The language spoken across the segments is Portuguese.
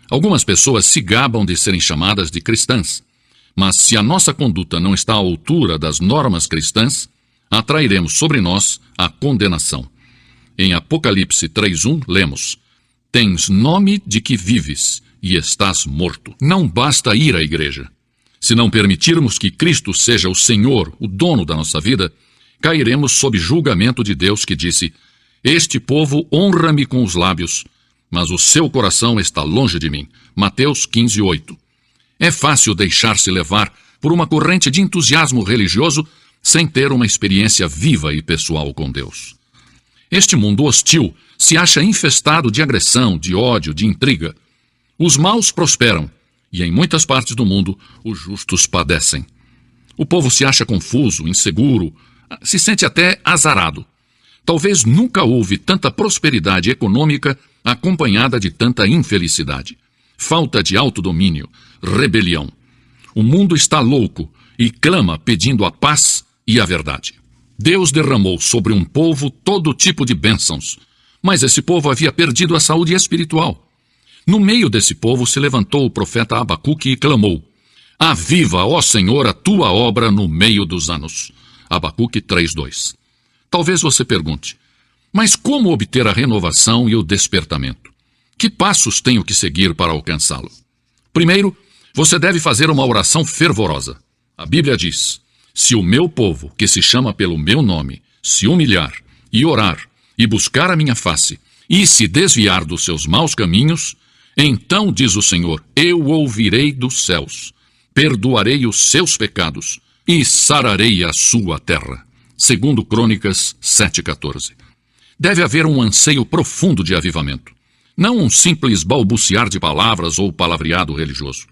Algumas pessoas se gabam de serem chamadas de cristãs, mas se a nossa conduta não está à altura das normas cristãs, atrairemos sobre nós a condenação. Em Apocalipse 3:1, lemos: Tens nome de que vives e estás morto. Não basta ir à igreja. Se não permitirmos que Cristo seja o Senhor, o dono da nossa vida, cairemos sob julgamento de Deus que disse: Este povo honra-me com os lábios, mas o seu coração está longe de mim. Mateus 15:8. É fácil deixar-se levar por uma corrente de entusiasmo religioso sem ter uma experiência viva e pessoal com Deus. Este mundo hostil se acha infestado de agressão, de ódio, de intriga. Os maus prosperam, e em muitas partes do mundo os justos padecem. O povo se acha confuso, inseguro, se sente até azarado. Talvez nunca houve tanta prosperidade econômica acompanhada de tanta infelicidade. Falta de autodomínio, rebelião. O mundo está louco e clama pedindo a paz e a verdade. Deus derramou sobre um povo todo tipo de bênçãos, mas esse povo havia perdido a saúde espiritual. No meio desse povo se levantou o profeta Abacuque e clamou: Aviva, ó Senhor, a tua obra no meio dos anos. Abacuque 3:2. Talvez você pergunte: mas como obter a renovação e o despertamento? Que passos tenho que seguir para alcançá-lo? Primeiro, você deve fazer uma oração fervorosa. A Bíblia diz: se o meu povo, que se chama pelo meu nome, se humilhar e orar e buscar a minha face e se desviar dos seus maus caminhos, então, diz o Senhor, eu ouvirei dos céus, perdoarei os seus pecados e sararei a sua terra. Segundo Crônicas 7:14. Deve haver um anseio profundo de avivamento, não um simples balbuciar de palavras ou palavreado religioso.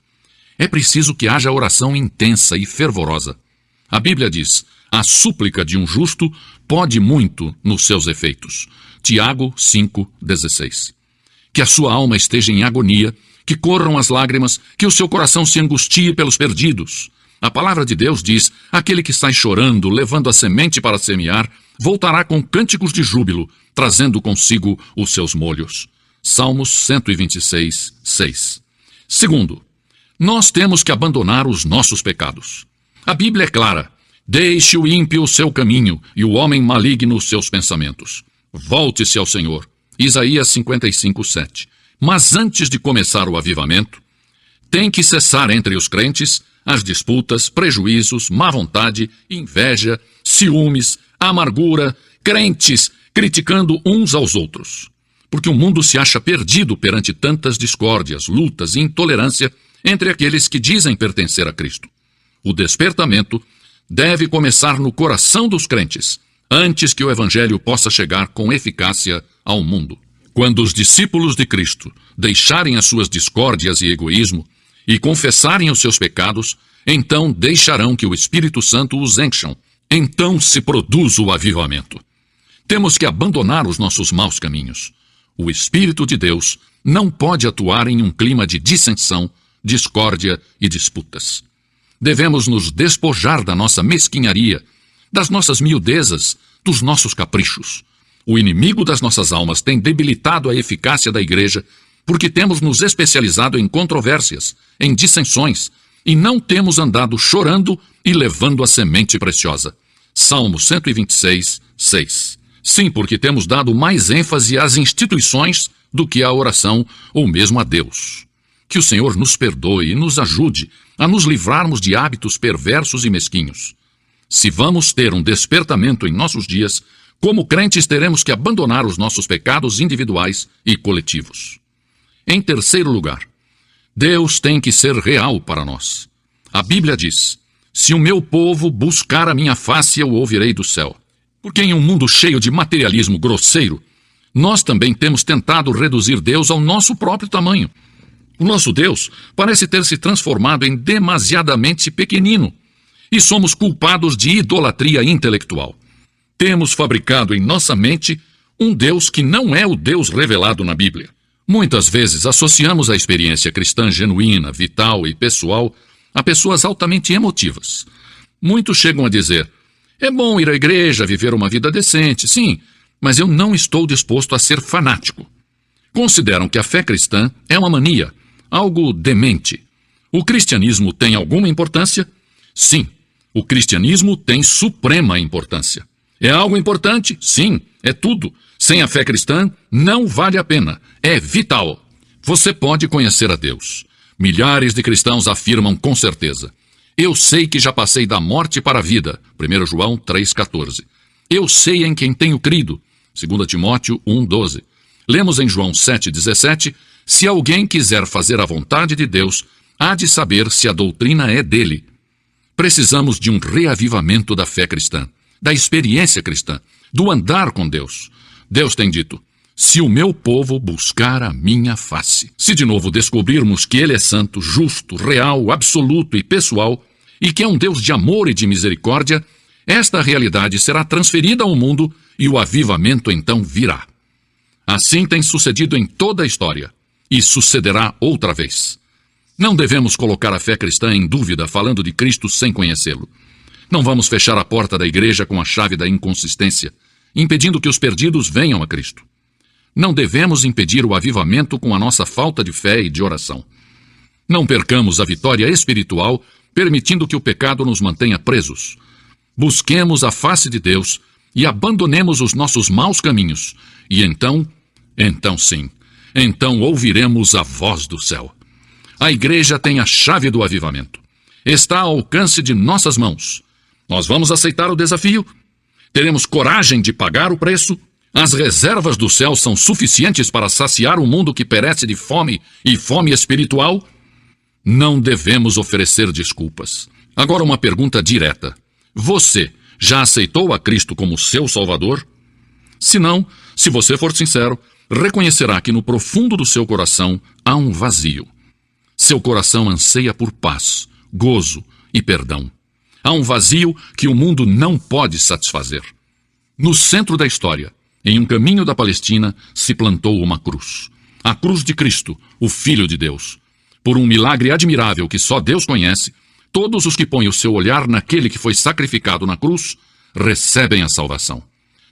É preciso que haja oração intensa e fervorosa. A Bíblia diz: a súplica de um justo pode muito nos seus efeitos. Tiago 5:16. Que a sua alma esteja em agonia, que corram as lágrimas, que o seu coração se angustie pelos perdidos. A palavra de Deus diz: aquele que sai chorando, levando a semente para semear, voltará com cânticos de júbilo, trazendo consigo os seus molhos. Salmos 126:6. Segundo, nós temos que abandonar os nossos pecados. A Bíblia é clara: deixe o ímpio o seu caminho e o homem maligno os seus pensamentos. Volte-se ao Senhor. Isaías 55:7. Mas antes de começar o avivamento, tem que cessar entre os crentes as disputas, prejuízos, má vontade, inveja, ciúmes, amargura, crentes criticando uns aos outros. Porque o mundo se acha perdido perante tantas discórdias, lutas e intolerância entre aqueles que dizem pertencer a Cristo. O despertamento deve começar no coração dos crentes, antes que o Evangelho possa chegar com eficácia ao mundo. Quando os discípulos de Cristo deixarem as suas discórdias e egoísmo e confessarem os seus pecados, então deixarão que o Espírito Santo os encham. Então se produz o avivamento. Temos que abandonar os nossos maus caminhos. O Espírito de Deus não pode atuar em um clima de dissensão, discórdia e disputas. Devemos nos despojar da nossa mesquinharia, das nossas miudezas, dos nossos caprichos. O inimigo das nossas almas tem debilitado a eficácia da igreja porque temos nos especializado em controvérsias, em dissensões, e não temos andado chorando e levando a semente preciosa. Salmo 126:6. Sim, porque temos dado mais ênfase às instituições do que à oração ou mesmo a Deus. Que o Senhor nos perdoe e nos ajude a nos livrarmos de hábitos perversos e mesquinhos. Se vamos ter um despertamento em nossos dias, como crentes teremos que abandonar os nossos pecados individuais e coletivos. Em terceiro lugar, Deus tem que ser real para nós. A Bíblia diz: se o meu povo buscar a minha face, eu o ouvirei do céu. Porque em um mundo cheio de materialismo grosseiro, nós também temos tentado reduzir Deus ao nosso próprio tamanho. O nosso Deus parece ter se transformado em demasiadamente pequenino, e somos culpados de idolatria intelectual. Temos fabricado em nossa mente um Deus que não é o Deus revelado na Bíblia. Muitas vezes associamos a experiência cristã genuína, vital e pessoal a pessoas altamente emotivas. Muitos chegam a dizer: é bom ir à igreja, viver uma vida decente, sim, mas eu não estou disposto a ser fanático. Consideram que a fé cristã é uma mania, algo demente. O cristianismo tem alguma importância? Sim, o cristianismo tem suprema importância. É algo importante? Sim, é tudo. Sem a fé cristã, não vale a pena. É vital. Você pode conhecer a Deus. Milhares de cristãos afirmam com certeza: eu sei que já passei da morte para a vida. 1 João 3,14. Eu sei em quem tenho crido. 2 Timóteo 1,12. Lemos em João 7,17: se alguém quiser fazer a vontade de Deus, há de saber se a doutrina é dele. Precisamos de um reavivamento da fé cristã, da experiência cristã, do andar com Deus. Deus tem dito: se o meu povo buscar a minha face. Se de novo descobrirmos que Ele é santo, justo, real, absoluto e pessoal, e que é um Deus de amor e de misericórdia, esta realidade será transferida ao mundo e o avivamento então virá. Assim tem sucedido em toda a história, e sucederá outra vez. Não devemos colocar a fé cristã em dúvida falando de Cristo sem conhecê-lo. Não vamos fechar a porta da igreja com a chave da inconsistência, impedindo que os perdidos venham a Cristo. Não devemos impedir o avivamento com a nossa falta de fé e de oração. Não percamos a vitória espiritual, permitindo que o pecado nos mantenha presos. Busquemos a face de Deus e abandonemos os nossos maus caminhos. E então sim, ouviremos a voz do céu. A igreja tem a chave do avivamento. Está ao alcance de nossas mãos. Nós vamos aceitar o desafio? Teremos coragem de pagar o preço? As reservas do céu são suficientes para saciar o mundo que perece de fome e fome espiritual? Não devemos oferecer desculpas. Agora uma pergunta direta. Você já aceitou a Cristo como seu Salvador? Se não, se você for sincero, reconhecerá que no profundo do seu coração há um vazio. Seu coração anseia por paz, gozo e perdão. Há um vazio que o mundo não pode satisfazer. No centro da história, em um caminho da Palestina, se plantou uma cruz. A cruz de Cristo, o Filho de Deus. Por um milagre admirável que só Deus conhece, todos os que põem o seu olhar naquele que foi sacrificado na cruz, recebem a salvação.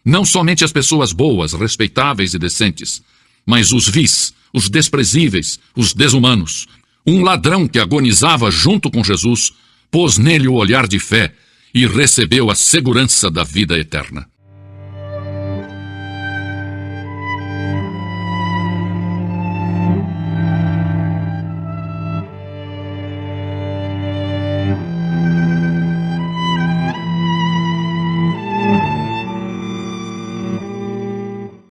Não somente as pessoas boas, respeitáveis e decentes, mas os vis, os desprezíveis, os desumanos. Um ladrão que agonizava junto com Jesus, pôs nele o olhar de fé e recebeu a segurança da vida eterna.